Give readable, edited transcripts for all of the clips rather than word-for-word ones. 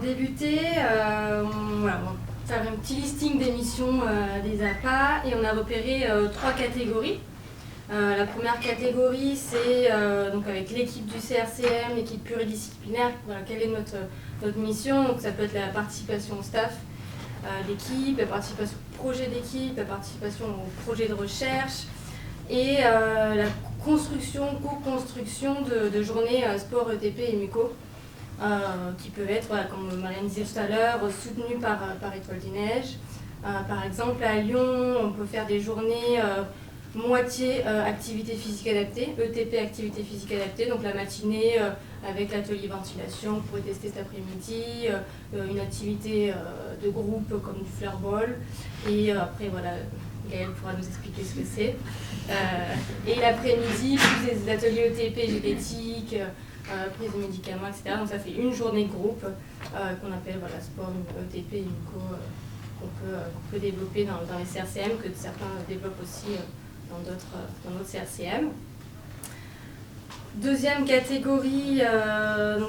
débuter, on va faire un petit listing des missions des APA et on a repéré 3 catégories. La première catégorie, c'est donc avec l'équipe du CRCM, l'équipe pluridisciplinaire. Voilà, quelle est notre mission? Donc, ça peut être la participation au staff d'équipe, la participation au projet d'équipe, la participation au projet de recherche et la co-construction de journées sport, ETP et MUCO qui peuvent être, voilà, comme Marianne disait tout à l'heure, soutenues par Étoile des Neiges. Par exemple, à Lyon, on peut faire des journées moitié activité physique adaptée, ETP activité physique adaptée, donc la matinée avec l'atelier ventilation, vous pourrez tester cet après-midi, une activité de groupe comme du floorball, et après voilà, Gaëlle pourra nous expliquer ce que c'est. Et l'après-midi, plus des ateliers ETP génétique, prise de médicaments, etc. Donc ça fait une journée de groupe qu'on appelle voilà, sport, ETP et MUCO, qu'on peut développer dans les CRCM, que certains développent aussi dans d'autres CRCM. Deuxième catégorie,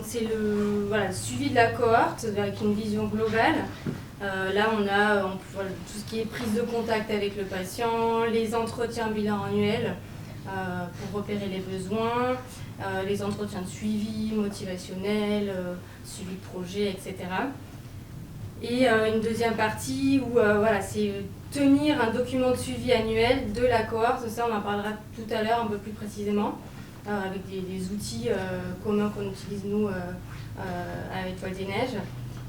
c'est le suivi de la cohorte avec une vision globale. Là, on a tout ce qui est prise de contact avec le patient, les entretiens bilan annuels pour repérer les besoins, les entretiens de suivi motivationnel, suivi de projet, etc. Et une deuxième partie où c'est tenir un document de suivi annuel de la cohorte. Ça, on en parlera tout à l'heure un peu plus précisément, avec des outils communs qu'on utilise nous à Étoile des Neiges.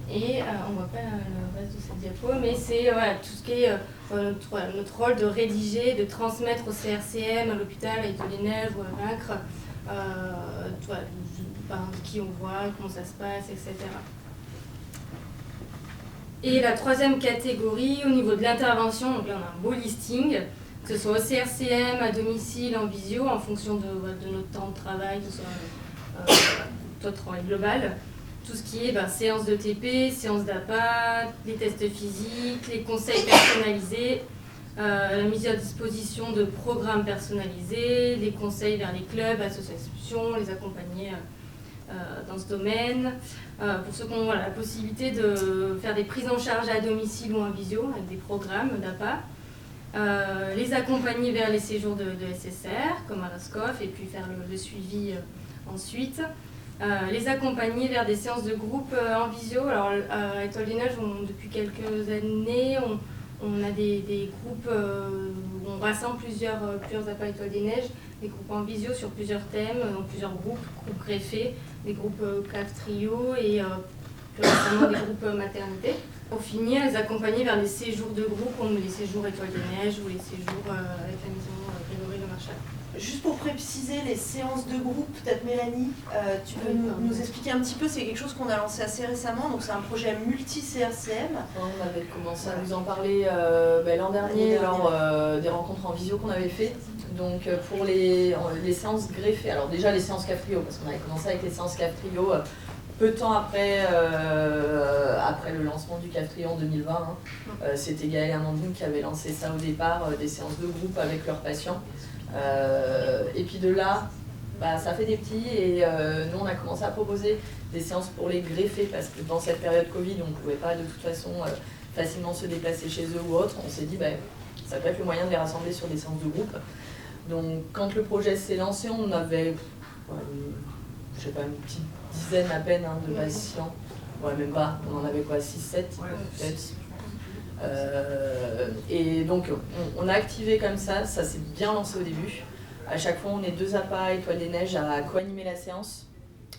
Et on ne voit pas le reste de cette diapo, mais c'est tout ce qui est notre rôle de rédiger, de transmettre au CRCM, à l'hôpital, à Étoile des Neiges ou à Vaincre, qui on voit, comment ça se passe, etc. Et la troisième catégorie, au niveau de l'intervention, donc là on a un beau listing, que ce soit au CRCM, à domicile, en visio, en fonction de notre temps de travail, que ce soit notre travail global. Tout ce qui est séance de TP, séance d'APA, les tests physiques, les conseils personnalisés, la mise à disposition de programmes personnalisés, les conseils vers les clubs, associations, les accompagner dans ce domaine. Pour ceux qui ont la possibilité de faire des prises en charge à domicile ou en visio avec des programmes d'APA, les accompagner vers les séjours de SSR comme à la SCOF et puis faire le suivi ensuite. Les accompagner vers des séances de groupe en visio. Alors à Étoile des Neiges, depuis quelques années, on a des groupes où on rassemble plusieurs APA Étoile des Neiges, des groupes en visio sur plusieurs thèmes, donc plusieurs groupes greffés, des groupes CAF trio et plus récemment des groupes maternité. Pour finir, les accompagner vers des séjours de groupe comme les séjours Étoile des Neiges ou les séjours avec la maison Grégory Le Marchal. Juste pour préciser les séances de groupe, peut-être Mélanie, tu peux nous expliquer un petit peu, c'est quelque chose qu'on a lancé assez récemment, donc c'est un projet multi-CRCM. On avait commencé à vous en parler l'an dernier lors des rencontres en visio qu'on avait fait. Donc pour les séances greffées, alors déjà les séances CAF trio, parce qu'on avait commencé avec les séances CAF trio peu de temps après le lancement du CAF trio en 2020. C'était Gaëlle et Amandine qui avaient lancé ça au départ, des séances de groupe avec leurs patients. Et puis de là, ça fait des petits et nous on a commencé à proposer des séances pour les greffer parce que dans cette période Covid on ne pouvait pas de toute façon facilement se déplacer chez eux ou autre. On s'est dit ça peut être le moyen de les rassembler sur des séances de groupe. Donc quand le projet s'est lancé, on avait une petite dizaine à peine de patients. Ouais, même pas, on en avait 6-7 peut-être. Et donc on a activé comme ça s'est bien lancé au début. À chaque fois on est 2 APA Étoile des Neiges à co-animer la séance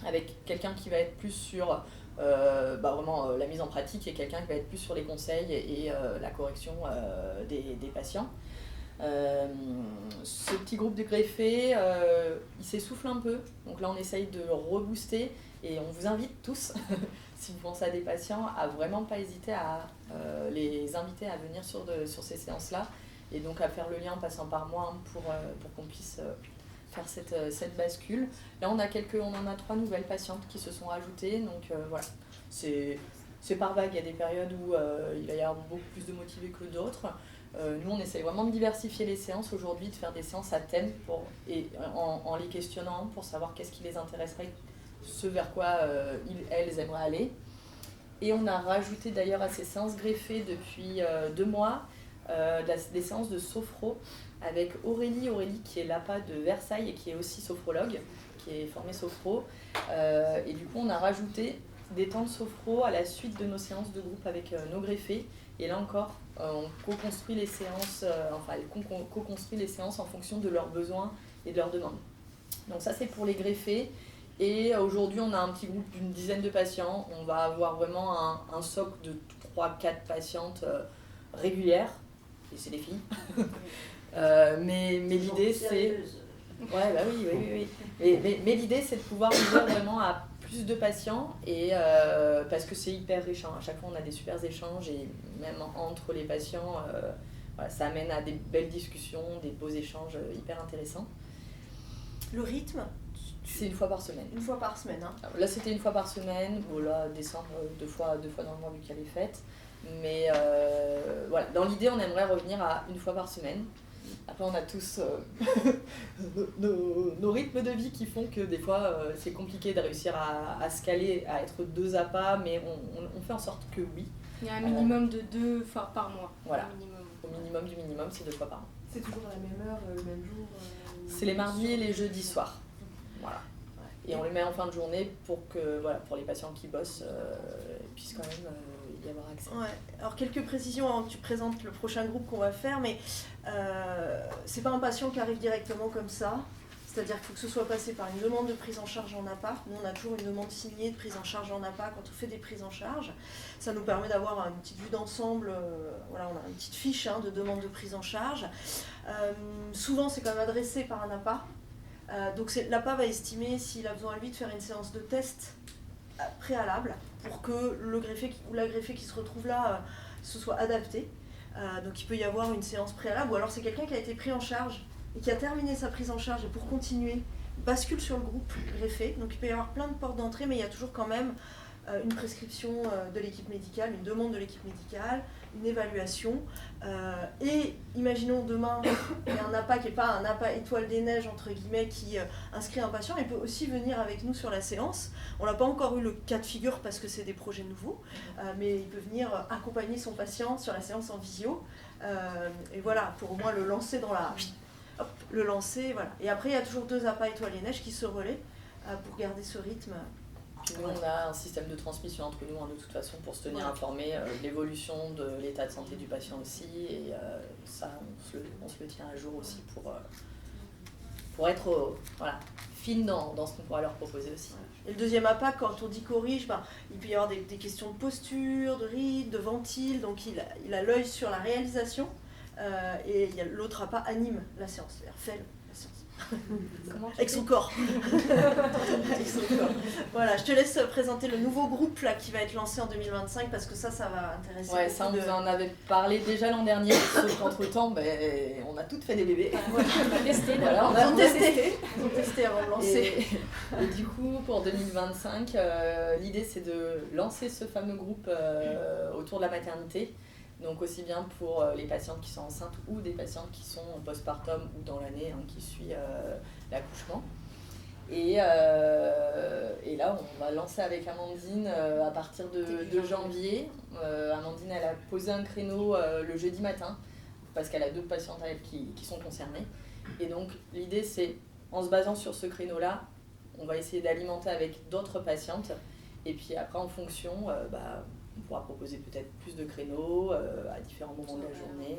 avec quelqu'un qui va être plus sur vraiment la mise en pratique et quelqu'un qui va être plus sur les conseils et la correction des patients. Ce petit groupe de greffés, il s'essouffle un peu, donc là on essaye de rebooster et on vous invite tous, si vous pensez à des patients, à vraiment pas hésiter à les inviter à venir sur ces séances-là et donc à faire le lien en passant par moi pour qu'on puisse faire cette bascule. Là on en a 3 nouvelles patientes qui se sont ajoutées, donc voilà, c'est par vague, il y a des périodes où il va y avoir beaucoup plus de motivés que d'autres. Nous, on essaye vraiment de diversifier les séances aujourd'hui, de faire des séances à thème en les questionnant pour savoir qu'est-ce qui les intéresserait, ce vers quoi elles aimeraient aller. Et on a rajouté d'ailleurs à ces séances greffées depuis 2 mois des séances de sophro avec Aurélie qui est l'APA de Versailles et qui est aussi sophrologue, qui est formée sophro. Et du coup, on a rajouté des temps de sophro à la suite de nos séances de groupe avec nos greffés. Et là encore, on co-construit les séances, elle co-construit les séances en fonction de leurs besoins et de leurs demandes. Donc ça, c'est pour les greffés. Et aujourd'hui, on a un petit groupe d'une dizaine de patients. On va avoir vraiment un socle de 3-4 patientes régulières. Et c'est des filles. Mais l'idée, c'est... Ouais, bah oui. Mais l'idée, c'est de pouvoir ouvrir vraiment à plus de patients, et parce que c'est hyper riche. À chaque fois, on a des super échanges, et même entre les patients, ça amène à des belles discussions, des beaux échanges hyper intéressants. Le rythme, c'est 1 fois par semaine. 1 fois par semaine. Hein. Là, c'était 1 fois par semaine. Bon, là, décembre, 2 fois dans le mois vu qu'il y a les fêtes. Mais voilà, dans l'idée, on aimerait revenir à 1 fois par semaine. Après, on a tous nos rythmes de vie qui font que des fois, c'est compliqué de réussir à se caler, à être 2 APA, mais on fait en sorte que oui. Il y a un minimum de 2 fois par mois. Voilà, au minimum du minimum, c'est 2 fois par mois. C'est toujours à la même heure, le même jour C'est les mardis et les jeudis soirs. Voilà. Et on les met en fin de journée pour que pour les patients qui bossent puissent quand même y avoir accès. Ouais. Alors quelques précisions avant que tu présentes le prochain groupe qu'on va faire, mais c'est pas un patient qui arrive directement comme ça. C'est-à-dire qu'il faut que ce soit passé par une demande de prise en charge en APA. Nous, on a toujours une demande signée de prise en charge en APA quand on fait des prises en charge. Ça nous permet d'avoir une petite vue d'ensemble. On a une petite fiche de demande de prise en charge. Souvent, c'est quand même adressé par un APA. Donc l'APA va estimer s'il a besoin, lui, de faire une séance de test préalable pour que le greffé ou la greffée qui se retrouve là se soit adapté. Donc il peut y avoir une séance préalable, ou alors c'est quelqu'un qui a été pris en charge et qui a terminé sa prise en charge et pour continuer, bascule sur le groupe greffé. Donc il peut y avoir plein de portes d'entrée, mais il y a toujours quand même une prescription de l'équipe médicale, une demande de l'équipe médicale, une évaluation. Et imaginons demain, il y a un APA qui n'est pas un APA étoile des neiges, entre guillemets, qui inscrit un patient, il peut aussi venir avec nous sur la séance. On n'a pas encore eu le cas de figure parce que c'est des projets nouveaux, mais il peut venir accompagner son patient sur la séance en visio. Et voilà, pour au moins le lancer dans la... Hop, le lancer, voilà. Et après, il y a toujours 2 APA étoile des neiges qui se relaient pour garder ce rythme. Puis nous, on a un système de transmission entre nous, de toute façon, pour se tenir informé de l'évolution de l'état de santé du patient aussi. Et ça, on se le tient à jour aussi pour être fine dans ce qu'on pourra leur proposer aussi. Et le deuxième APA, quand on dit corrige, il peut y avoir des questions de posture, de rythme, de ventile. Donc il a l'œil sur la réalisation. Et l'autre APA anime la séance, c'est-à-dire fait la séance. Avec son corps. Avec son corps. Voilà, je te laisse présenter le nouveau groupe là, qui va être lancé en 2025 parce que ça va intéresser. Ouais, ça on vous en avait parlé déjà l'an dernier, sauf qu'entre-temps, on a toutes fait des bébés. On a testé, voilà, on a testé avant de lancer. Et du coup, pour 2025, l'idée c'est de lancer ce fameux groupe autour de la maternité. Donc aussi bien pour les patientes qui sont enceintes ou des patientes qui sont en postpartum ou dans l'année qui suit l'accouchement. Et là, on va lancer avec Amandine à partir de janvier. Amandine, elle a posé un créneau le jeudi matin parce qu'elle a 2 patientes à elle qui sont concernées. Et donc l'idée, c'est en se basant sur ce créneau-là, on va essayer d'alimenter avec d'autres patientes. Et puis après, en fonction, on pourra proposer peut-être plus de créneaux à différents moments de la journée.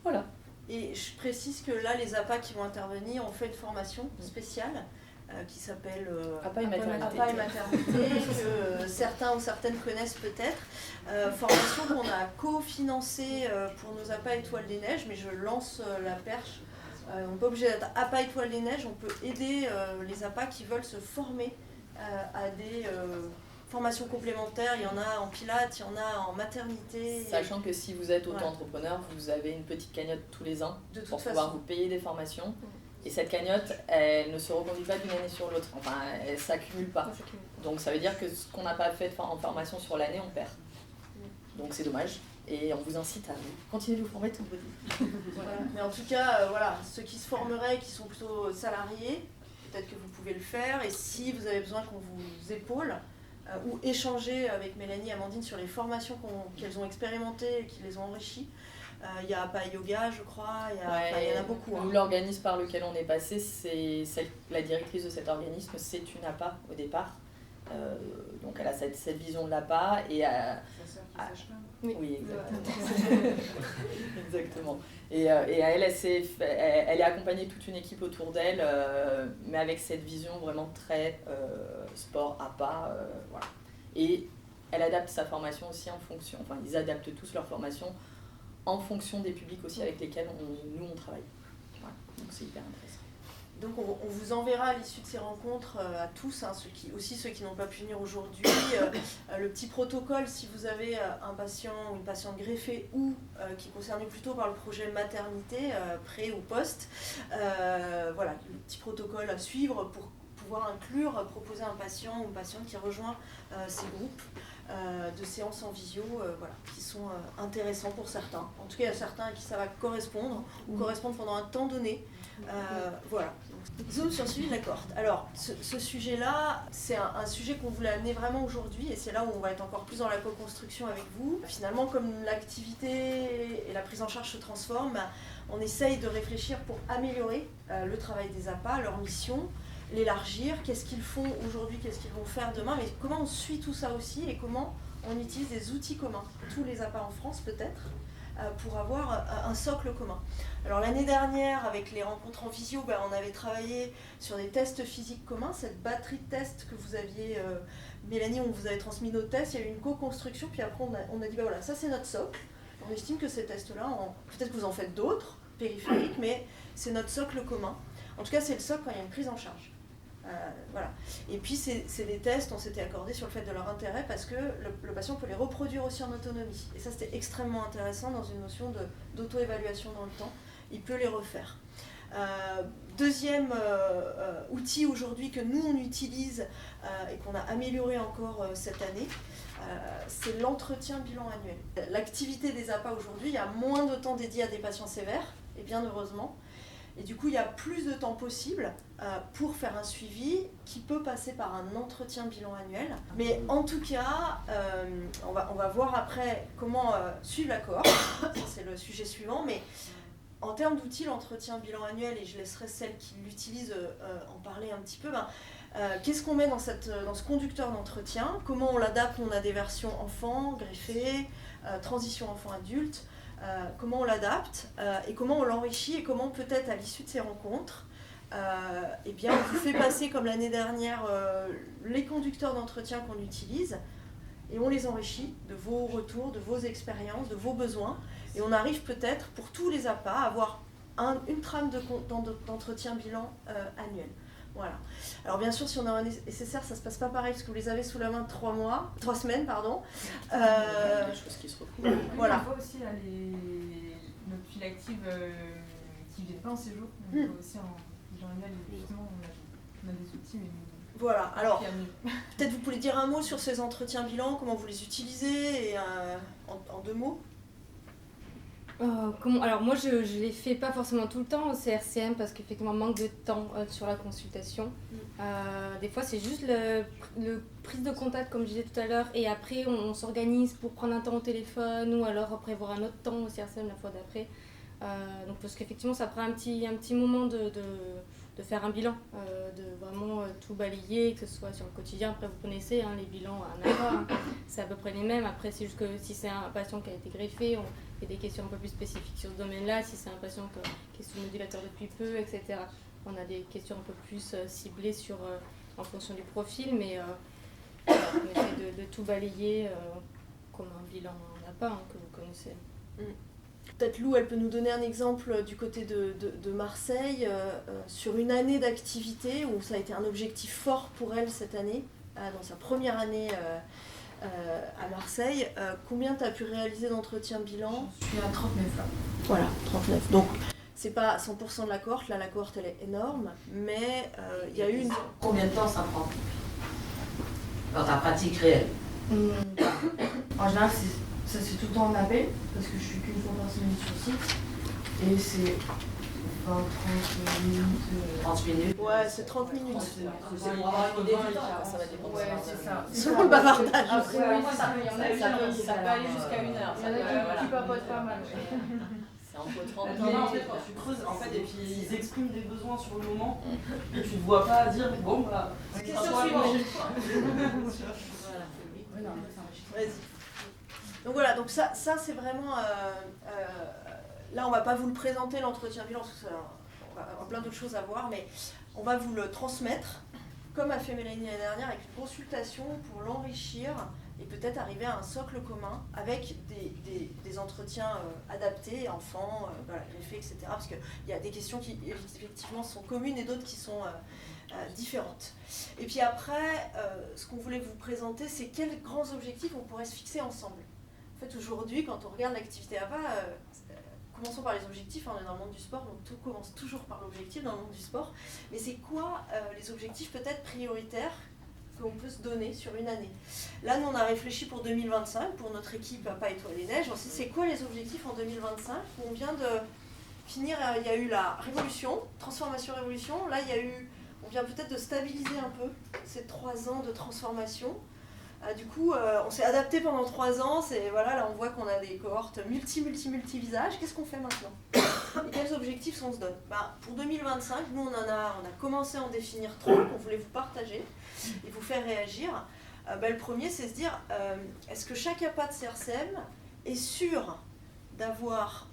Voilà. Et je précise que là, les APA qui vont intervenir ont fait une formation spéciale qui s'appelle APA et maternité, que certains ou certaines connaissent peut-être. Formation qu'on a cofinancée pour nos APA Étoile des Neiges, mais je lance la perche. On n'est pas obligé d'être APA Étoile des Neiges, on peut aider les APA qui veulent se former à des formations complémentaires. Il y en a en pilates, il y en a en maternité. Sachant que si vous êtes auto-entrepreneur, vous avez une petite cagnotte tous les ans pour pouvoir vous payer des formations. Et cette cagnotte, elle ne se reconduit pas d'une année sur l'autre. Enfin, elle ne s'accumule pas. Donc ça veut dire que ce qu'on n'a pas fait en formation sur l'année, on perd. Donc c'est dommage. Et on vous incite à continuer de vous former tout le temps. Voilà. Mais en tout cas, ceux qui se formeraient, qui sont plutôt salariés, peut-être que vous pouvez le faire. Et si vous avez besoin qu'on vous épaule, ou échanger avec Mélanie et Amandine sur les formations qu'elles ont expérimentées et qui les ont enrichies. Il y a APA Yoga, je crois, il y en a beaucoup. Nous, l'organisme par lequel on est passé, la directrice de cet organisme, c'est une APA au départ. Donc elle a cette vision de l'APA et oui, exactement. Exactement. Et elle est accompagnée de toute une équipe autour d'elle, mais avec cette vision vraiment très sport APA, voilà. Et elle adapte sa formation aussi en fonction, enfin ils adaptent tous leur formation en fonction des publics aussi avec lesquels on travaille. Voilà. Donc c'est hyper intéressant. Donc on vous enverra à l'issue de ces rencontres à tous, hein, ceux qui n'ont pas pu venir aujourd'hui, le petit protocole si vous avez un patient ou une patiente greffée ou qui est concerné plutôt par le projet maternité, pré ou post. Voilà, le petit protocole à suivre pour pouvoir proposer un patient ou une patiente qui rejoint ces groupes de séances en visio voilà, qui sont intéressants pour certains. En tout cas, il y a certains à qui ça va correspondre ou correspondre pendant un temps donné. Voilà. Zoom sur le suivi de la cohorte. Alors, ce sujet-là, c'est un sujet qu'on voulait amener vraiment aujourd'hui et c'est là où on va être encore plus dans la co-construction avec vous. Finalement, comme l'activité et la prise en charge se transforment, on essaye de réfléchir pour améliorer le travail des APA, leur mission, l'élargir, qu'est-ce qu'ils font aujourd'hui, qu'est-ce qu'ils vont faire demain, mais comment on suit tout ça aussi et comment on utilise des outils communs, tous les APA en France peut-être, pour avoir un socle commun. Alors l'année dernière, avec les rencontres en visio, on avait travaillé sur des tests physiques communs, cette batterie de tests que vous aviez, Mélanie, on vous avait transmis nos tests, il y a eu une co-construction, puis après on a dit, voilà, ça c'est notre socle, on estime que ces tests-là, peut-être que vous en faites d'autres, périphériques, mais c'est notre socle commun. En tout cas, c'est le socle quand il y a une prise en charge. Voilà. Et puis c'est des tests, on s'était accordé sur le fait de leur intérêt parce que le patient peut les reproduire aussi en autonomie. Et ça c'était extrêmement intéressant dans une notion d'auto-évaluation dans le temps. Il peut les refaire. Deuxième outil aujourd'hui que nous on utilise et qu'on a amélioré encore cette année, c'est l'entretien bilan annuel. L'activité des APA aujourd'hui, il y a moins de temps dédié à des patients sévères, et bien heureusement. Et du coup, il y a plus de temps possible pour faire un suivi qui peut passer par un entretien bilan annuel. Mais en tout cas, on va voir après comment suivre la cohorte. Ça, c'est le sujet suivant. Mais en termes d'outils, l'entretien bilan annuel, et je laisserai celles qui l'utilisent en parler un petit peu, qu'est-ce qu'on met dans ce conducteur d'entretien? Comment on l'adapte? On a des versions enfants, greffés, transition enfant-adulte. Comment on l'adapte et comment on l'enrichit et comment peut-être à l'issue de ces rencontres, eh bien, on vous fait passer comme l'année dernière les conducteurs d'entretien qu'on utilise et on les enrichit de vos retours, de vos expériences, de vos besoins et on arrive peut-être pour tous les APA à avoir une trame d'entretien bilan annuel. Voilà. Alors bien sûr, si on a un nécessaire, ça se passe pas pareil parce que vous les avez sous la main 3 semaines, pardon. Des choses qui se retrouvent. Voilà. On voit aussi là, notre file active qui ne viennent pas en séjour. On voit aussi en bilan annuel, justement, on a des outils. Mais voilà. Alors peut-être vous pouvez dire un mot sur ces entretiens bilan, comment vous les utilisez et en 2 mots. Alors moi je les fais pas forcément tout le temps au CRCM parce qu'effectivement manque de temps sur la consultation. Des fois c'est juste le prise de contact comme je disais tout à l'heure et après on s'organise pour prendre un temps au téléphone ou alors prévoir un autre temps au CRCM la fois d'après. Donc parce qu'effectivement ça prend un petit moment de faire un bilan, de vraiment tout balayer, que ce soit sur le quotidien. Après vous connaissez les bilans à APA, c'est à peu près les mêmes. Après c'est juste que si c'est un patient qui a été greffé, il y a des questions un peu plus spécifiques sur ce domaine-là. Si c'est un patient qui est sous modulateur depuis peu, etc. On a des questions un peu plus ciblées en fonction du profil, mais on essaie de tout balayer comme un bilan en APA que vous connaissez. Peut-être Lou, elle peut nous donner un exemple du côté de Marseille, sur une année d'activité où ça a été un objectif fort pour elle cette année, dans sa première année à Marseille. Combien tu as pu réaliser d'entretien bilan? je suis à 39 là. Voilà, 39. Donc, c'est pas 100% de la cohorte, là la cohorte elle est énorme, mais il y a eu une... Combien de temps ça prend dans ta pratique réelle? En général, ça se fait tout le temps en appel, parce que je suis qu'une fois par semaine sur site. Et c'est encore 30 minutes. 30 minutes. Ouais, c'est 30 minutes. C'est pour avoir une idée du temps, ça va dépendre. Ouais, c'est ça. Selon le bavardage. Après, oui, ça peut aller jusqu'à 1 heure. Il y en a qui papotent pas mal. C'est entre 30 Non, en fait, quand tu creuses, en fait, et puis ils expriment des besoins sur le moment, et tu ne vois pas dire, bon, bah, Question suivante. Vas-y. Donc voilà, donc ça c'est vraiment... là, on va pas vous le présenter, l'entretien bilan, parce que on va avoir plein d'autres choses à voir, mais on va vous le transmettre, comme a fait Mélanie l'année dernière, avec une consultation pour l'enrichir et peut-être arriver à un socle commun avec des entretiens adaptés, enfants, voilà, greffés, etc. Parce qu'il y a des questions qui effectivement sont communes et d'autres qui sont différentes. Et puis après, ce qu'on voulait vous présenter, c'est quels grands objectifs on pourrait se fixer ensemble. En fait, aujourd'hui, quand on regarde l'activité APA, commençons par les objectifs, on est dans le monde du sport, donc tout commence toujours par l'objectif dans le monde du sport. Mais c'est quoi les objectifs peut-être prioritaires qu'on peut se donner sur une année? Là, nous, on a réfléchi pour 2025, pour notre équipe APA Étoiles et Neiges. On s'est dit, c'est quoi les objectifs en 2025? On vient de finir, il y a eu la révolution, transformation-révolution. Là, on vient peut-être de stabiliser un peu ces 3 ans de transformation. Du coup, on s'est adapté pendant 3 ans. Voilà, là, on voit qu'on a des cohortes multi-visages. Qu'est-ce qu'on fait maintenant? Et quels objectifs on se donne? Pour 2025, nous, on a commencé à en définir 3 qu'on voulait vous partager et vous faire réagir. Le premier, c'est se dire, est-ce que chaque APA de CRCM est sûr d'avoir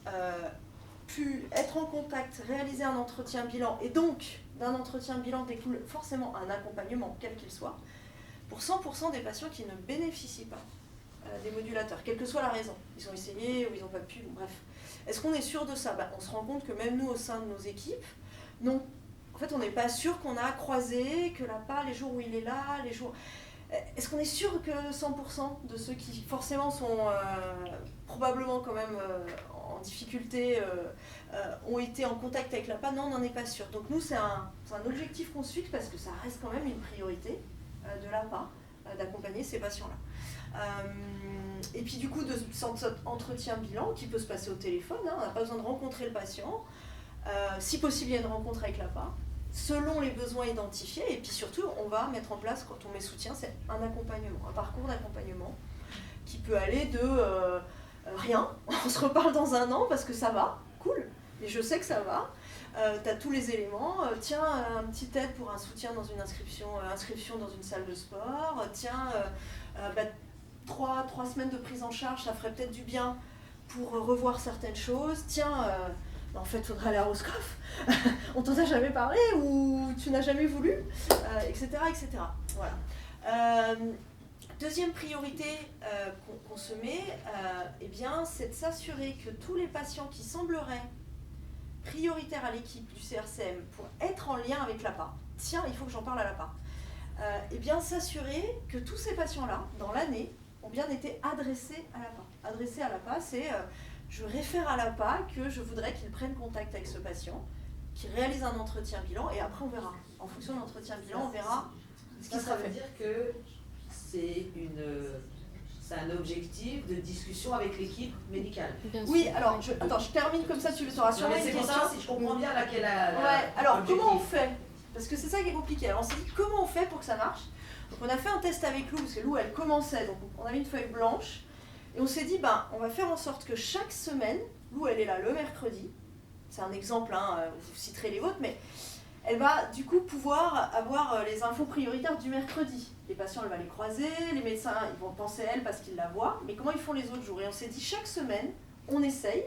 pu être en contact, réaliser un entretien bilan, et donc d'un entretien bilan découle forcément un accompagnement, quel qu'il soit, pour 100% des patients qui ne bénéficient pas des modulateurs, quelle que soit la raison. Ils ont essayé ou ils n'ont pas pu, bref. Est-ce qu'on est sûr de ça? On se rend compte que même nous, au sein de nos équipes, non. En fait, on n'est pas sûr qu'on a croisé, que l'APA, les jours où il est là, les jours... Est-ce qu'on est sûr que 100% de ceux qui forcément sont probablement quand même en difficulté ont été en contact avec l'APA? Non, on n'en est pas sûr. Donc nous, c'est un objectif qu'on suit parce que ça reste quand même une priorité de l'APA, d'accompagner ces patients-là. Et puis du coup, de cet entretien bilan qui peut se passer au téléphone, on n'a pas besoin de rencontrer le patient. Si possible, il y a une rencontre avec l'APA, selon les besoins identifiés. Et puis surtout, on va mettre en place, quand on met soutien, c'est un accompagnement, un parcours d'accompagnement qui peut aller de rien, on se reparle dans 1 an parce que ça va, cool, mais je sais que ça va. Tu as tous les éléments, tiens, un petit aide pour un soutien dans une inscription dans une salle de sport, tiens, 3 semaines de prise en charge, ça ferait peut-être du bien pour revoir certaines choses, tiens, en fait, il faudrait aller à Roscoff, on t'en a jamais parlé ou tu n'as jamais voulu, etc., etc. Voilà. Deuxième priorité qu'on se met, c'est de s'assurer que tous les patients qui sembleraient prioritaires à l'équipe du CRCM pour être en lien avec l'APA, tiens, il faut que j'en parle à l'APA, s'assurer que tous ces patients-là, dans l'année, ont bien été adressés à l'APA. Adressés à l'APA, c'est je réfère à l'APA que je voudrais qu'il prenne contact avec ce patient, qu'il réalise un entretien bilan, et après on verra. En fonction de l'entretien bilan, on verra ce qui sera fait. Ça veut dire que c'est un objectif de discussion avec l'équipe médicale. Oui, alors, je termine comme ça, tu veux te rassurer. C'est pour ça, si je comprends bien, laquelle a... Ouais, alors comment on fait? Parce que c'est ça qui est compliqué. Alors on s'est dit comment on fait pour que ça marche. Donc on a fait un test avec Lou, parce que Lou elle commençait, donc on avait une feuille blanche. Et on s'est dit, on va faire en sorte que chaque semaine, Lou elle est là le mercredi, c'est un exemple, vous citerez les vôtres, mais elle va du coup pouvoir avoir les infos prioritaires du mercredi. Les patients, elle va les croiser, les médecins, ils vont penser à elle parce qu'ils la voient, mais comment ils font les autres jours? Et on s'est dit, chaque semaine, on essaye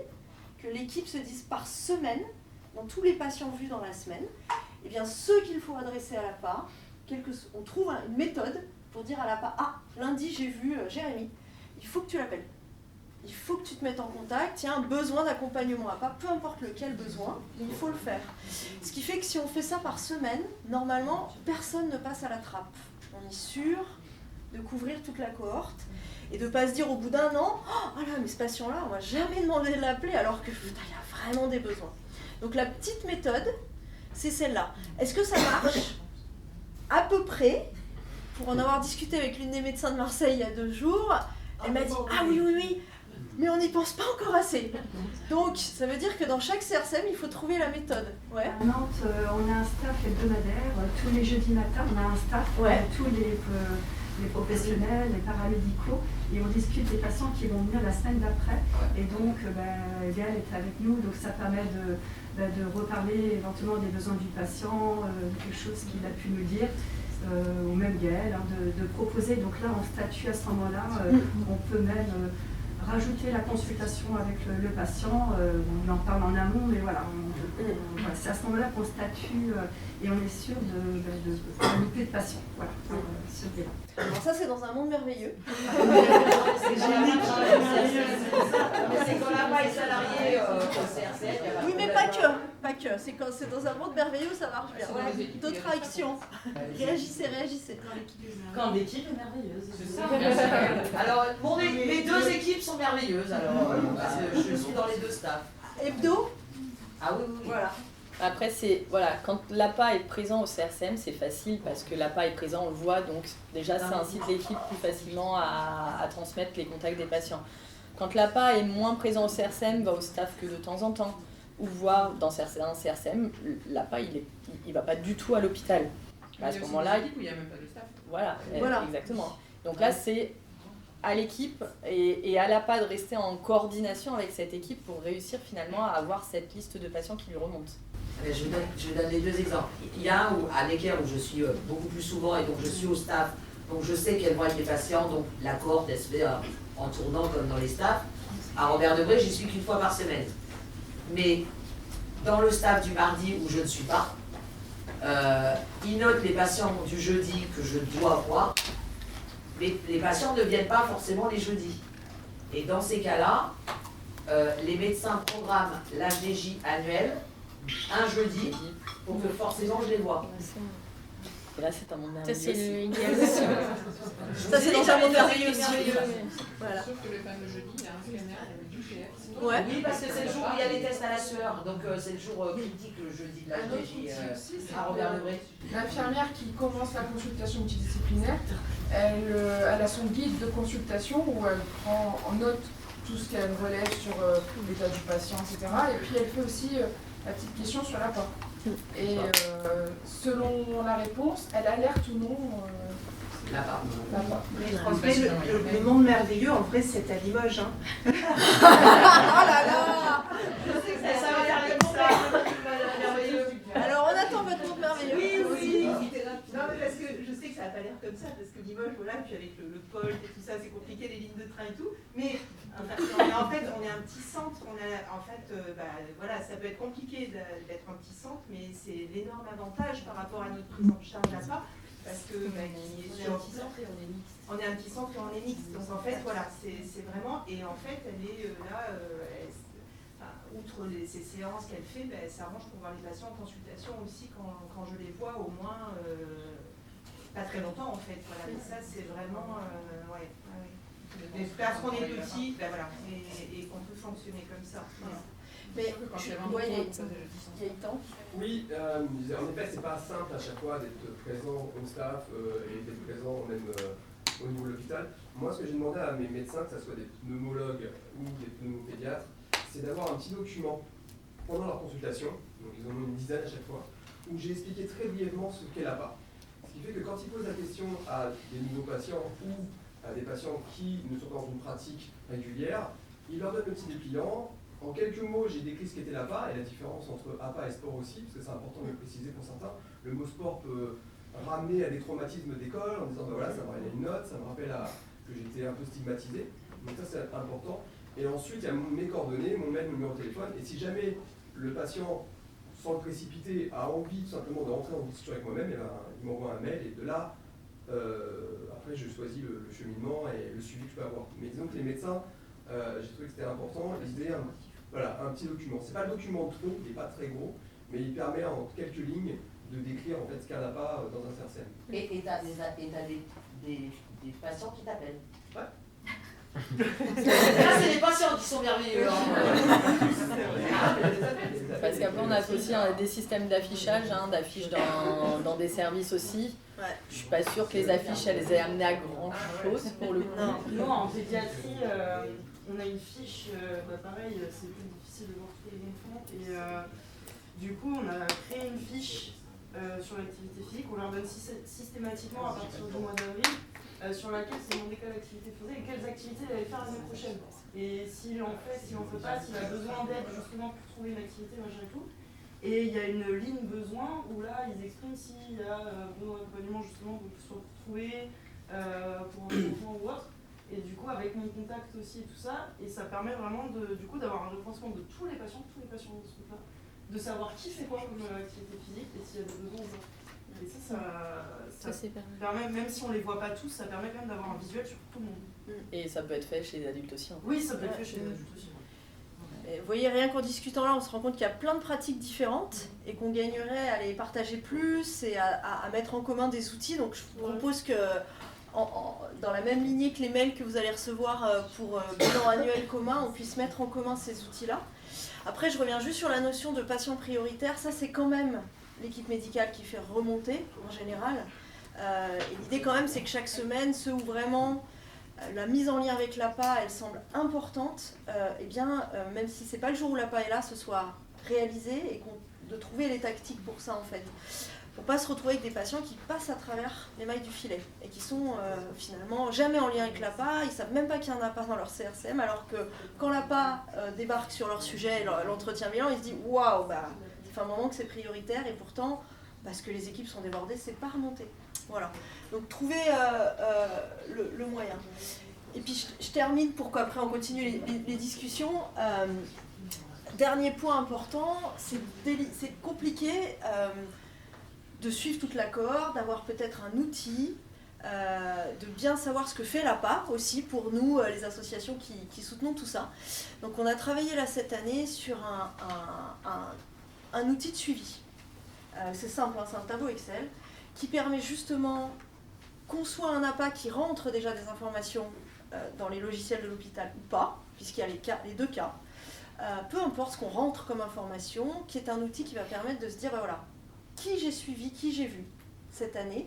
que l'équipe se dise par semaine, dans tous les patients vus dans la semaine, ceux qu'il faut adresser à l'APA, on trouve une méthode pour dire à l'APA, lundi j'ai vu Jérémy, il faut que tu l'appelles. Il faut que tu te mettes en contact, tiens, besoin d'accompagnement APA, peu importe lequel besoin, il faut le faire. Ce qui fait que si on fait ça par semaine, normalement, personne ne passe à la trappe. On est sûr de couvrir toute la cohorte et de ne pas se dire au bout d'1 an, mais ce patient-là, on ne m'a jamais demandé de l'appeler alors qu'il y a vraiment des besoins. Donc la petite méthode, c'est celle-là. Est-ce que ça marche? À peu près, pour en avoir discuté avec l'une des médecins de Marseille il y a 2 jours, elle m'a dit, oui, mais on n'y pense pas encore assez. Donc, ça veut dire que dans chaque CRCM, il faut trouver la méthode. Ouais. À Nantes, on a un staff hebdomadaire. Tous les jeudis matins, on a un staff, tous les professionnels, les paramédicaux, et on discute des patients qui vont venir la semaine d'après. Et donc, Gaëlle est avec nous, donc ça permet de reparler éventuellement des besoins du patient, quelque chose qu'il a pu nous dire. Ou même Gaëlle, de proposer. Donc là, on statue à ce moment-là, on peut même rajouter la consultation avec le patient, on en parle en amont, mais voilà, c'est à ce moment-là qu'on statue et on est sûr de louper de patients. Voilà, Alors ça, c'est dans un monde merveilleux. C'est génial. C'est quand là-bas est salarié au CRCM. Oui, mais pas que. C'est quand c'est dans un monde merveilleux, ça marche bien. D'autres actions. Réagissez. Quand l'équipe est merveilleuse. C'est ça. Alors, mes deux équipes sont merveilleuses. Alors, parce que je suis dans les deux staffs. Hebdo. Ah oui. Voilà. Après, quand l'APA est présent au CRCM, c'est facile parce que l'APA est présent, on le voit, donc déjà ça incite l'équipe plus facilement à transmettre les contacts des patients. Quand l'APA est moins présent au CRCM, va au staff que de temps en temps, ou voire dans un CRCM, l'APA il va pas du tout à l'hôpital. À ce moment-là, il n'y a même pas de staff. Voilà, exactement. Donc là, c'est à l'équipe et à l'APA de rester en coordination avec cette équipe pour réussir finalement à avoir cette liste de patients qui lui remonte. Je vous donne les deux exemples. Il y a un à Necker où je suis beaucoup plus souvent et donc je suis au staff, donc je sais quels vont être les patients, donc la cohorte elle se fait en tournant comme dans les staffs. À Robert-Debré, j'y suis qu'une fois par semaine. Mais dans le staff du mardi où je ne suis pas, ils notent les patients du jeudi que je dois voir, mais les patients ne viennent pas forcément les jeudis. Et dans ces cas-là, les médecins programment l'HDJ annuel un jeudi pour que forcément je les vois. Et là, c'est un monde Ça, c'est merveilleux. l'idéal aussi. Ça, c'est dans un monde merveilleux aussi. Voilà. Sauf que le fameux jeudi, il y a un scanner du GR. Ouais. Oui, parce que c'est le jour où il y a les tests à la sueur, donc c'est le jour critique le jeudi de l'HDJ à Robert-Debré. L'infirmière qui commence la consultation multidisciplinaire, elle a son guide de consultation où elle prend en note tout ce qu'elle relève sur l'état du patient, etc. Et puis elle fait aussi la petite question sur l'apport. Et selon la réponse, elle alerte ou non Là-bas. En fait, le monde merveilleux, en vrai, c'est à Limoges. Hein. Oh là là. Je sais que ça va faire comme ça. Merveilleux. Alors, on attend votre monde merveilleux. Oui. Non, mais parce que je sais que ça n'a pas l'air comme ça, parce que Limoges, voilà, puis avec le pôle et tout ça, c'est compliqué, les lignes de train et tout. Mais en fait, on est un petit centre. Voilà, ça peut être compliqué d'être un petit centre, mais c'est l'énorme avantage par rapport à notre prise en charge là-bas. Parce que on est un petit centre et on est mixte. On est un petit centre et on est mixte. Donc en fait, voilà, c'est vraiment. Et en fait, elle est là, outre ces séances qu'elle fait, elle s'arrange pour voir les patients en consultation aussi quand je les vois, au moins pas très longtemps en fait. Voilà. Mais ça, c'est vraiment. Parce qu'on est petit, voilà, et qu'on peut fonctionner comme ça. Mais Gaëtan. Oui, en effet, c'est pas simple à chaque fois d'être présent au staff et d'être présent même au niveau de l'hôpital. Moi, ce que j'ai demandé à mes médecins, que ce soit des pneumologues ou des pneumopédiatres, c'est d'avoir un petit document pendant leur consultation, donc ils en ont une dizaine à chaque fois, où j'ai expliqué très brièvement ce qu'est l'APA. Ce qui fait que quand ils posent la question à des nouveaux patients ou à des patients qui ne sont pas dans une pratique régulière, ils leur donnent le petit dépliant. En quelques mots, j'ai décrit ce qu'était l'APA et la différence entre APA et sport aussi, parce que c'est important de le préciser pour certains. Le mot sport peut ramener à des traumatismes d'école en disant voilà, ça me rappelle une note, ça me rappelle que j'étais un peu stigmatisé. Donc ça, c'est important. Et ensuite, il y a mes coordonnées, mon mail, mon numéro de téléphone. Et si jamais le patient, sans le précipiter, a envie tout simplement de rentrer en discussion avec moi-même, il m'envoie un mail et de là, après, je choisis le cheminement et le suivi que je peux avoir. Mais disons que les médecins, j'ai trouvé que c'était important. L'idée, voilà, un petit document. C'est pas le document trop, il n'est pas très gros, mais il permet en quelques lignes de décrire en fait ce qu'elle n'a pas dans un CRCM. Et tu as des patients qui t'appellent. Ouais. Là, c'est les patients qui sont merveilleux. Parce qu'après, on a aussi des systèmes d'affichage, d'affiches dans des services aussi. Ouais. Je suis pas sûre que les affiches, elles aient amené à grand chose pour le coup. Nous, en pédiatrie, on a une fiche, pareil, c'est plus difficile de voir tous les enfants. Et du coup, on a créé une fiche sur l'activité physique. On leur donne systématiquement à partir du mois d'avril, sur laquelle c'est demandé quelle activité faisait et quelles activités elle allait faire l'année prochaine. Et s'il en fait, s'il en fait pas, s'il a besoin d'aide justement pour trouver une activité, machin et tout. Et il y a une ligne besoin où là, ils expriment s'il y a besoin d'accompagnement justement pour se retrouver pour un enfant ou autre. Et du coup, avec mon contact aussi et tout ça, et ça permet vraiment du coup d'avoir un recensement de tous les patients de ce truc-là, de savoir qui fait quoi comme activité physique et s'il y a des besoins ou pas. Et ça permet, même si on les voit pas tous, ça permet quand même d'avoir un visuel sur tout le monde. Et ça peut être fait chez les adultes aussi. Oui, ça peut être fait chez les adultes aussi. Et vous voyez, rien qu'en discutant là, on se rend compte qu'il y a plein de pratiques différentes et qu'on gagnerait à les partager plus et à mettre en commun des outils. Donc je vous propose que, dans la même lignée que les mails que vous allez recevoir pour bilan annuel commun, on puisse mettre en commun ces outils-là. Après, je reviens juste sur la notion de patient prioritaire. Ça, c'est quand même l'équipe médicale qui fait remonter, en général. Et l'idée, quand même, c'est que chaque semaine, ceux où vraiment la mise en lien avec l'APA, elle semble importante, même si c'est pas le jour où l'APA est là, ce soit réalisé et de trouver les tactiques pour ça, en fait. Pour pas se retrouver avec des patients qui passent à travers les mailles du filet et qui sont finalement jamais en lien avec l'APA, ils savent même pas qu'il y a un APA dans leur CRCM, alors que quand l'APA débarque sur leur sujet, l'entretien bilan, ils se disent « Waouh, ça fait un moment que c'est prioritaire » et pourtant, parce que les équipes sont débordées, c'est pas remonté. Voilà. Donc trouver le moyen. Et puis je termine pour qu'après on continue les discussions. Dernier point important, c'est compliqué de suivre toute la cohorte, d'avoir peut-être un outil, de bien savoir ce que fait l'APA aussi pour nous, les associations qui soutenons tout ça. Donc on a travaillé là cette année sur un outil de suivi. C'est simple, c'est un tableau Excel qui permet justement qu'on soit un APA qui rentre déjà des informations dans les logiciels de l'hôpital ou pas, puisqu'il y a les deux cas, peu importe ce qu'on rentre comme information, qui est un outil qui va permettre de se dire, voilà, qui j'ai suivi, qui j'ai vu cette année,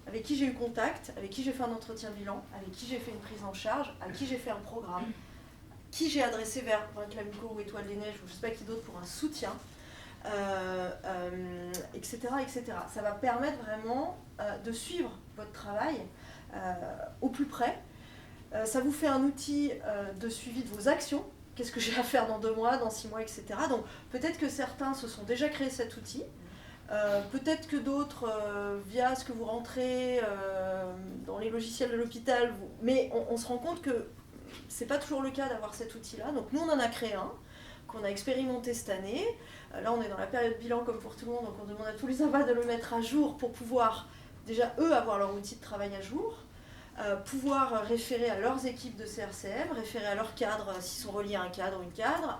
avec qui j'ai eu contact, avec qui j'ai fait un entretien bilan, avec qui j'ai fait une prise en charge, avec qui j'ai fait un programme, qui j'ai adressé vers Clamico ou Étoile des Neiges, ou je ne sais pas qui d'autre pour un soutien, etc., etc. Ça va permettre vraiment de suivre votre travail au plus près. Ça vous fait un outil de suivi de vos actions. Qu'est-ce que j'ai à faire dans 2 mois, dans 6 mois, etc. Donc peut-être que certains se sont déjà créés cet outil. Peut-être que d'autres, via ce que vous rentrez dans les logiciels de l'hôpital, mais on se rend compte que c'est pas toujours le cas d'avoir cet outil-là. Donc nous, on en a créé un, qu'on a expérimenté cette année. Là, on est dans la période bilan comme pour tout le monde, donc on demande à tous les APA de le mettre à jour pour pouvoir, déjà, eux, avoir leur outil de travail à jour, pouvoir référer à leurs équipes de CRCM, référer à leur cadre, s'ils sont reliés à un cadre ou une cadre,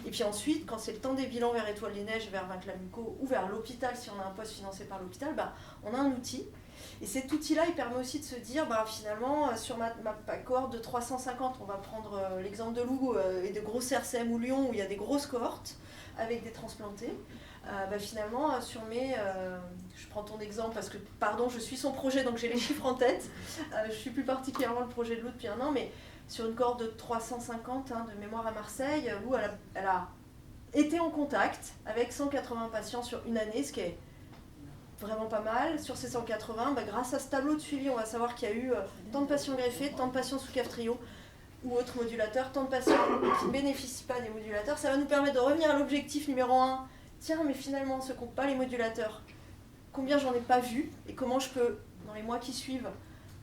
et puis ensuite, quand c'est le temps des bilans vers Étoile des Neiges, vers Vinclamico ou vers l'hôpital, si on a un poste financé par l'hôpital, on a un outil. Et cet outil-là, il permet aussi de se dire, finalement, sur ma cohorte de 350, on va prendre l'exemple de Loup et de gros CRCM ou Lyon, où il y a des grosses cohortes avec des transplantés. Finalement, sur je prends ton exemple parce que, pardon, je suis son projet, donc j'ai les chiffres en tête. Je suis plus particulièrement le projet de Lou depuis 1 an, mais sur une cohorte de 350 de mémoire à Marseille, Lou, elle a été en contact avec 180 patients sur une année, ce qui est vraiment pas mal. Sur ces 180, grâce à ce tableau de suivi, on va savoir qu'il y a eu tant de patients greffés, tant de patients sous Kaftrio ou autres modulateurs, tant de patients qui ne bénéficient pas des modulateurs. Ça va nous permettre de revenir à l'objectif numéro 1. Tiens, mais finalement, ce compte pas les modulateurs. Combien j'en ai pas vu et comment je peux, dans les mois qui suivent,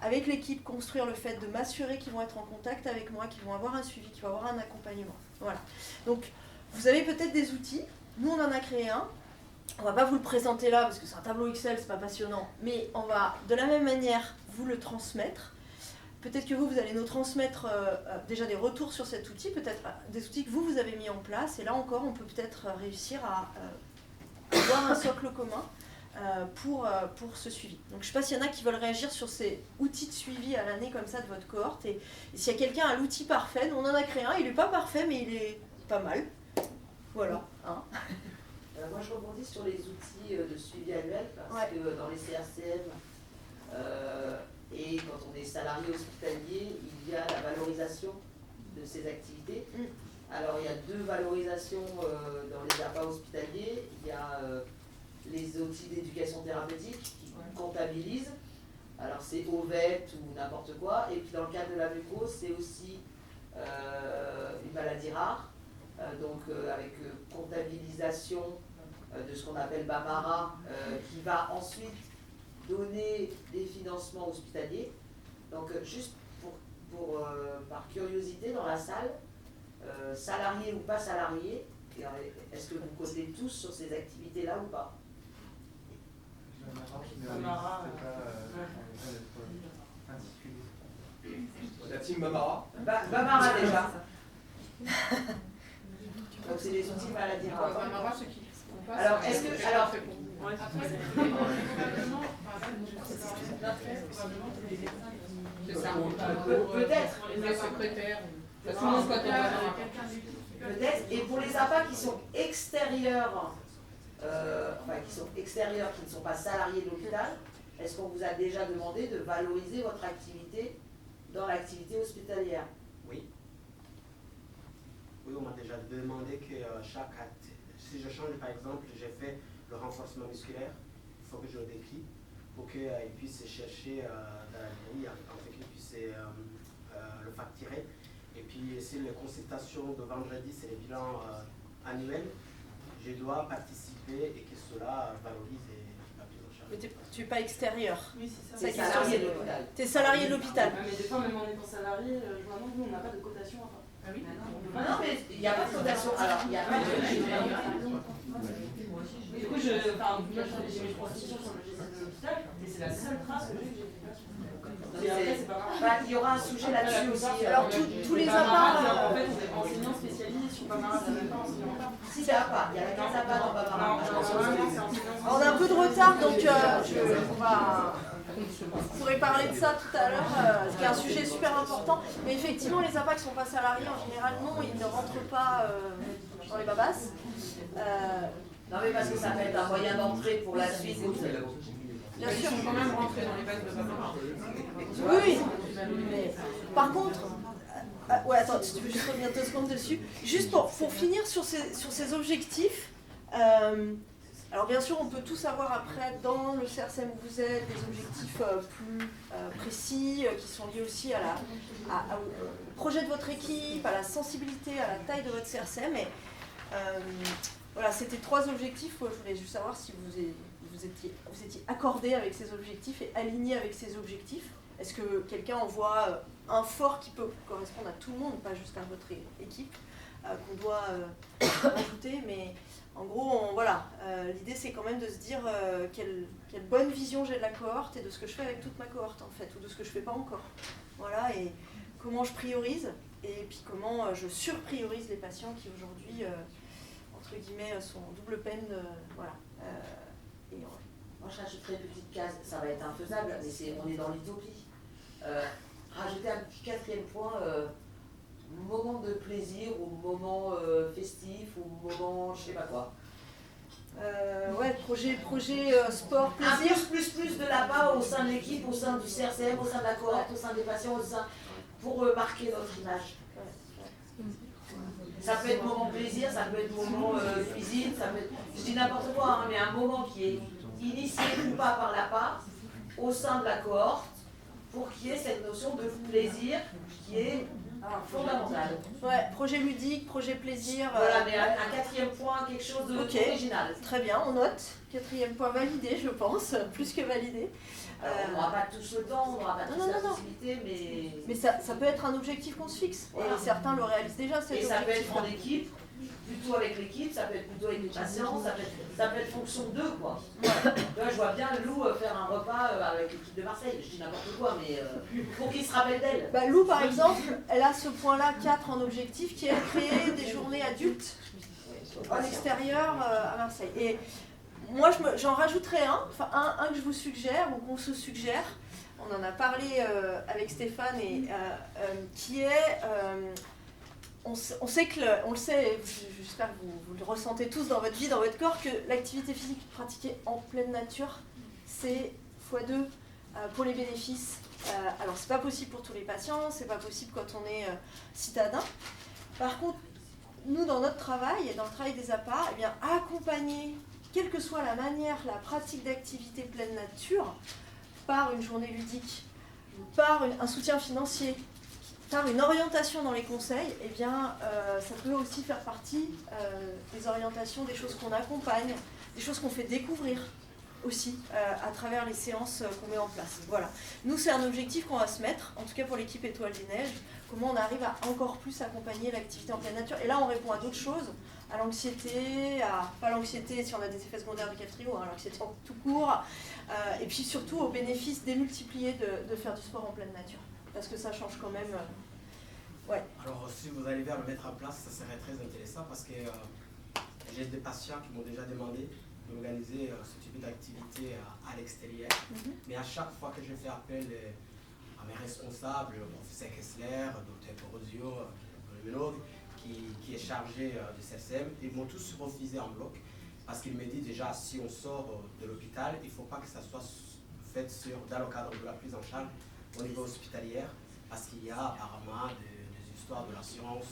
avec l'équipe, construire le fait de m'assurer qu'ils vont être en contact avec moi, qu'ils vont avoir un suivi, qu'ils vont avoir un accompagnement. Voilà. Donc, vous avez peut-être des outils. Nous, on en a créé un. On va pas vous le présenter là parce que c'est un tableau Excel, c'est pas passionnant. Mais on va, de la même manière, vous le transmettre. Peut-être que vous allez nous transmettre déjà des retours sur cet outil, peut-être des outils que vous avez mis en place. Et là encore, on peut peut-être réussir à avoir un socle commun pour ce suivi. Donc je ne sais pas s'il y en a qui veulent réagir sur ces outils de suivi à l'année comme ça de votre cohorte. Et s'il y a quelqu'un a l'outil parfait, nous on en a créé un, il n'est pas parfait mais il est pas mal. Voilà. Hein. Moi je rebondis sur les outils de suivi annuel parce que dans les CRCM et quand on est salarié hospitalier, il y a la valorisation de ces activités. Alors il y a 2 valorisations dans les APA hospitaliers. Il y a les outils d'éducation thérapeutique qui comptabilisent. Alors c'est OVET ou n'importe quoi. Et puis dans le cadre de la mucose, c'est aussi une maladie rare. Avec comptabilisation de ce qu'on appelle BAMARA, qui va ensuite donner des financements hospitaliers. Donc juste par curiosité dans la salle, salariés ou pas salariés, est-ce que vous cotez tous sur ces activités-là ou pas? La team Bamara. Bamara déjà. Donc c'est les outils maladie rare. Bamara, c'est qui? Alors est-ce que peut-être les secrétaires. Peut-être. Et pour les APA qui sont extérieurs, qui ne sont pas salariés de l'hôpital, est-ce qu'on vous a déjà demandé de valoriser votre activité dans l'activité hospitalière? Oui. Oui, on m'a déjà demandé que chaque acte, si je change par exemple, j'ai fait le renforcement musculaire, il faut que je le décline pour qu'ils puissent chercher dans la grille, en fait qu'ils puissent le facturer. Et puis c'est les consultations de vendredi, c'est les bilans annuels. Je dois participer et que cela valorise la prise en charge. Mais tu n'es pas extérieur. Oui, c'est ça. C'est salarié de l'hôpital. Tu es salarié de l'hôpital. Mais des fois, même en étant salarié, je vois non, nous, on n'a pas de cotation à part. Ah oui? Non, mais il n'y a pas de cotation. Alors, il n'y a pas de. Du coup, j'ai mes prostitutions sur le GC de l'hôpital, et c'est la seule trace que j'ai. Il y aura un sujet là-dessus aussi. Alors, tous les apparts. En fait, on est enseignant spécialiste sur Bamara, c'est même pas enseignant. Si, c'est APA. Il y a la case APA dans Bamara. On a un peu de retard, donc on pourrait parler de ça tout à l'heure, qui est un sujet super important. Mais effectivement, les APA qui ne sont pas salariés, en général, non, ils ne rentrent pas dans les babasses. Non, mais parce que ça peut être un moyen d'entrée pour la suite. Bien sûr. Ils sont quand même rentrés dans les bases de Bamara. Oui, mais par contre, attends, tu veux juste revenir 2 secondes dessus. Juste pour finir sur ces objectifs, alors bien sûr on peut tous avoir après dans le CRCM où vous êtes des objectifs plus précis qui sont liés aussi au projet de votre équipe, à la sensibilité, à la taille de votre CRCM. Et, voilà, c'était 3 objectifs. Je voulais juste savoir si vous étiez accordé avec ces objectifs et aligné avec ces objectifs. Est-ce que quelqu'un en voit un fort qui peut correspondre à tout le monde, pas juste à votre équipe, qu'on doit ajouter, mais en gros, voilà, l'idée c'est quand même de se dire quelle bonne vision j'ai de la cohorte et de ce que je fais avec toute ma cohorte en fait, ou de ce que je fais pas encore. Voilà, et comment je priorise, et puis comment je surpriorise les patients qui aujourd'hui, entre guillemets, sont en double peine, voilà. Moi je rajouterais une petite case, ça va être infaisable, mais on est dans l'utopie. Rajouter un petit 4e point, moment de plaisir ou moment festif ou moment je sais pas quoi. Ouais, projet sport, plaisir. Un plus de là-bas au sein de l'équipe, au sein du CRCM, au sein de la cohorte, au sein des patients, pour marquer notre image. Ça peut être moment plaisir, ça peut être moment cuisine, ça peut être, je dis n'importe quoi, hein, mais un moment qui est initié ou pas par la part au sein de la cohorte pour qu'il y ait cette notion de plaisir qui est fondamentale. Ouais, projet ludique, projet plaisir. Voilà, mais un 4e point, quelque chose d'original. Très bien, on note. 4e point validé, je pense, plus que validé. On n'aura pas tous le temps, on n'aura pas tous la possibilité, mais ça peut être un objectif qu'on se fixe. Voilà. Et certains le réalisent déjà, cet objectif. Et ça peut être en équipe, plutôt avec l'équipe, ça peut être plutôt avec les patients, ça peut être fonction d'eux, quoi. Là, je vois bien Lou faire un repas avec l'équipe de Marseille, je dis n'importe quoi, mais pour qu'ils se rappellent d'elle. Lou, par exemple, elle a ce point-là, 4 en objectif, qui est de créer des journées adultes en extérieur à Marseille. Et moi, j'en rajouterais un que je vous suggère, ou qu'on se suggère, on en a parlé avec Stéphane, et qui est, on sait que, on le sait, j'espère que vous le ressentez tous dans votre vie, dans votre corps, que l'activité physique pratiquée en pleine nature, c'est x2 pour les bénéfices. Alors, c'est pas possible pour tous les patients, c'est pas possible quand on est citadin. Par contre, nous, dans notre travail, et dans le travail des APA, eh bien, accompagner, quelle que soit la manière, la pratique d'activité pleine nature, par une journée ludique, par un soutien financier, par une orientation dans les conseils, eh bien, ça peut aussi faire partie des orientations, des choses qu'on accompagne, des choses qu'on fait découvrir aussi à travers les séances qu'on met en place. Voilà. Nous, c'est un objectif qu'on va se mettre, en tout cas pour l'équipe Étoile des Neiges, comment on arrive à encore plus accompagner l'activité en pleine nature. Et là, on répond à d'autres choses, à l'anxiété, pas l'anxiété si on a des effets secondaires du quatrième, hein, l'anxiété en tout court, et puis surtout au bénéfice démultiplié de faire du sport en pleine nature, parce que ça change quand même. Ouais. Alors, si vous allez vers le mettre en place, ça serait très intéressant parce que j'ai des patients qui m'ont déjà demandé d'organiser ce type d'activité à l'extérieur. Mais à chaque fois que je fais appel à mes responsables, le professeur Kessler, le docteur Porosio, qui est chargé de CSM, ils m'ont tous refusé en bloc parce qu'il me dit déjà si on sort de l'hôpital, il ne faut pas que ça soit fait dans le cadre de la prise en charge au niveau hospitalier parce qu'il y a apparemment des histoires de la science,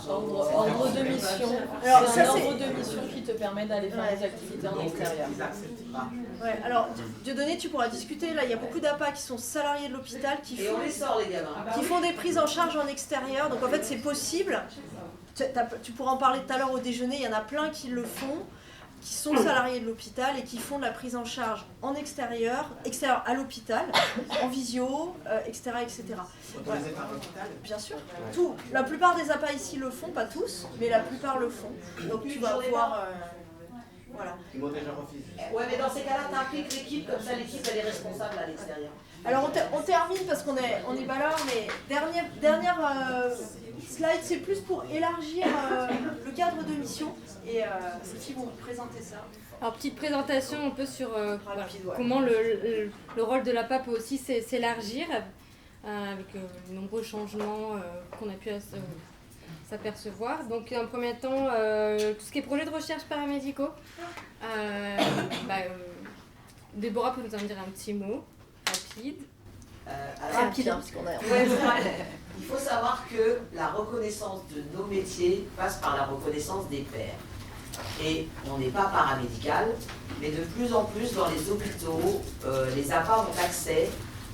ordre de mission. Alors, c'est un ordre de mission qui te permet d'aller faire des activités en extérieur. Ouais, alors, Dieudonné, tu pourras discuter. Là, il y a beaucoup d'APA qui sont salariés de l'hôpital, qui font des prises en charge en extérieur. Donc, en fait, c'est possible. Tu pourras en parler tout à l'heure au déjeuner. Il y en a plein qui le font, qui sont salariés de l'hôpital et qui font de la prise en charge en extérieur à l'hôpital, en visio, etc. etc. Ouais. Bien sûr. La plupart des APA ici le font, pas tous, mais la plupart le font. Donc tu vas voir... voilà. Ils m'ont déjà refusé. Ouais, mais dans ces cas-là, tu impliques l'équipe, comme ça l'équipe elle est responsable à l'extérieur. Alors on termine parce qu'on est ballard, mais dernière slide, c'est plus pour élargir le cadre de mission. Et c'est qui vont vous présenter ça. Alors, petite présentation un peu sur comment le rôle de l'APA peut aussi s'élargir avec les nombreux changements qu'on a pu s'apercevoir. Donc, en premier temps, tout ce qui est projet de recherche paramédicaux. Déborah peut nous en dire un petit mot rapide. Rapide, hein, parce qu'on a... Il faut savoir que la reconnaissance de nos métiers passe par la reconnaissance des pairs. Et on n'est pas paramédical, mais de plus en plus dans les hôpitaux, les APA ont accès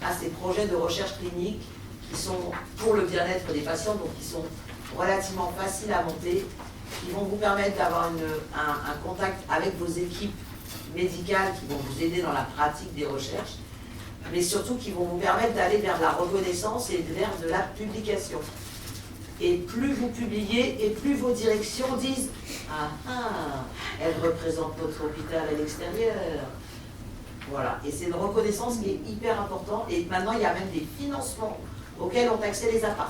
à ces projets de recherche clinique qui sont pour le bien-être des patients, donc qui sont relativement faciles à monter, qui vont vous permettre d'avoir un contact avec vos équipes médicales qui vont vous aider dans la pratique des recherches, mais surtout qui vont vous permettre d'aller vers la reconnaissance et vers de la publication. Et plus vous publiez, et plus vos directions disent « Ah, elle représente notre hôpital à l'extérieur ». Voilà, et c'est une reconnaissance qui est hyper importante. Et maintenant, il y a même des financements auxquels ont accès les APA.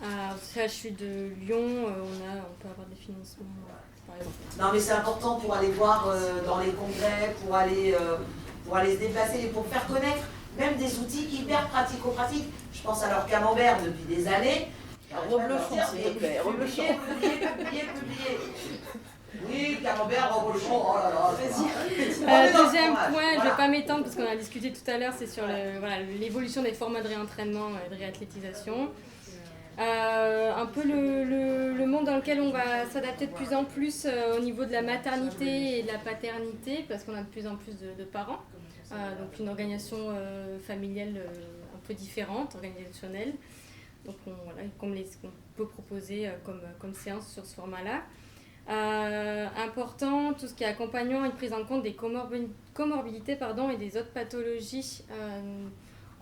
Au CHU de Lyon, on peut avoir des financements, par exemple. Non, mais c'est important pour aller voir dans les congrès, pour aller se déplacer et pour faire connaître même des outils hyper pratico-pratiques. Je pense à leur camembert depuis des années. Reblochon, s'il te plaît, reblochon. Publier. Oui, camembert, reblochon, oh là là. Deuxième point, je ne vais pas m'étendre parce qu'on a discuté tout à l'heure, c'est sur l'évolution des formats de réentraînement et de réathlétisation. Un peu le monde dans lequel on va s'adapter de plus en plus au niveau de la maternité et de la paternité, parce qu'on a de plus en plus de parents. Donc une organisation familiale un peu différente, organisationnelle. Donc qu'on peut proposer comme séance sur ce format-là. Important, tout ce qui est accompagnant et prise en compte des comorbidités et des autres pathologies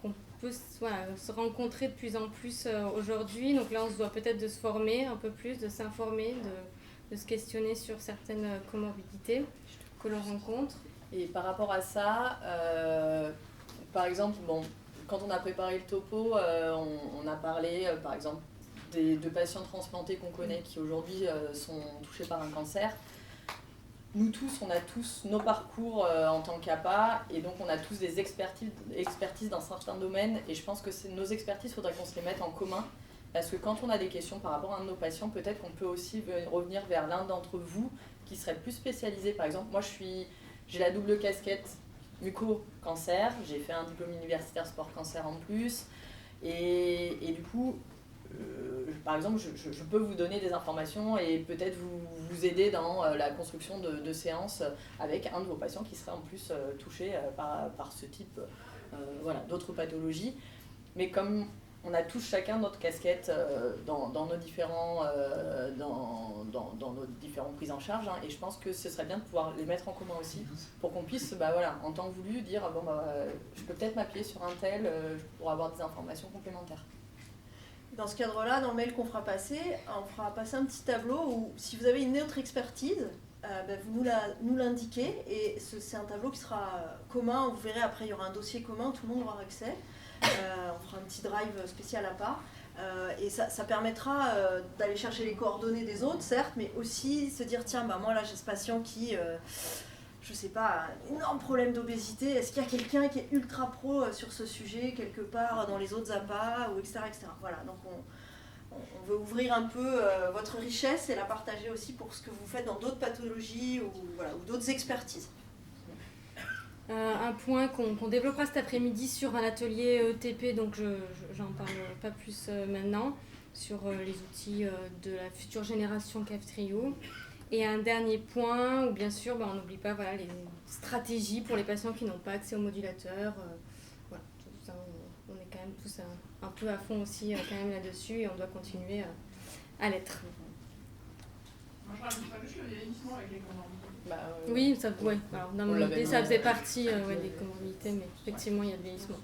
qu'on peut se rencontrer de plus en plus aujourd'hui. Donc là, on se doit peut-être de se former un peu plus, de s'informer, de se questionner sur certaines comorbidités que l'on rencontre. Et par rapport à ça, par exemple, quand on a préparé le topo, on a parlé, par exemple, de patients transplantés qu'on connaît qui aujourd'hui sont touchés par un cancer. nous tous, on a tous nos parcours en tant qu'APA, et donc on a tous des expertises dans certains domaines, et je pense que nos expertises, il faudrait qu'on se les mette en commun, parce que quand on a des questions par rapport à un de nos patients, peut-être qu'on peut aussi revenir vers l'un d'entre vous qui serait plus spécialisé. Par exemple, moi j'ai la double casquette muco-cancer, j'ai fait un diplôme universitaire sport-cancer en plus, et du coup, par exemple, je peux vous donner des informations et peut-être vous aider dans la construction de séances avec un de vos patients qui serait en plus touché par ce type d'autres pathologies. Mais comme on a tous chacun notre casquette dans nos différentes prises en charge, et je pense que ce serait bien de pouvoir les mettre en commun aussi pour qu'on puisse, en temps voulu, dire je peux peut-être m'appuyer sur un tel pour avoir des informations complémentaires. Dans ce cadre-là, dans le mail qu'on fera passer, on fera passer un petit tableau où si vous avez une autre expertise, vous nous l'indiquez, et c'est un tableau qui sera commun. Vous verrez, après il y aura un dossier commun, tout le monde aura accès. On fera un petit drive spécial à part, et ça permettra d'aller chercher les coordonnées des autres, certes, mais aussi se dire tiens, moi là j'ai ce patient qui je sais pas, un énorme problème d'obésité, est-ce qu'il y a quelqu'un qui est ultra pro sur ce sujet quelque part dans les autres APA, ou etc. Voilà, donc on veut ouvrir un peu votre richesse et la partager aussi pour ce que vous faites dans d'autres pathologies ou d'autres expertises. Un point qu'on développera cet après-midi sur un atelier ETP, donc j'en parle pas plus maintenant, sur les outils de la future génération CAF-TRIO. Et un dernier point où bien sûr on n'oublie pas les stratégies pour les patients qui n'ont pas accès au modulateur. Tout ça, on est quand même tous un peu à fond aussi quand même là-dessus, et on doit continuer à l'être. Moi je rajoute pas juste le vieillissement avec les comorbidités. Oui, ça, alors, dans mon idée, ça faisait partie des comorbidités, mais effectivement il y a le vieillissement.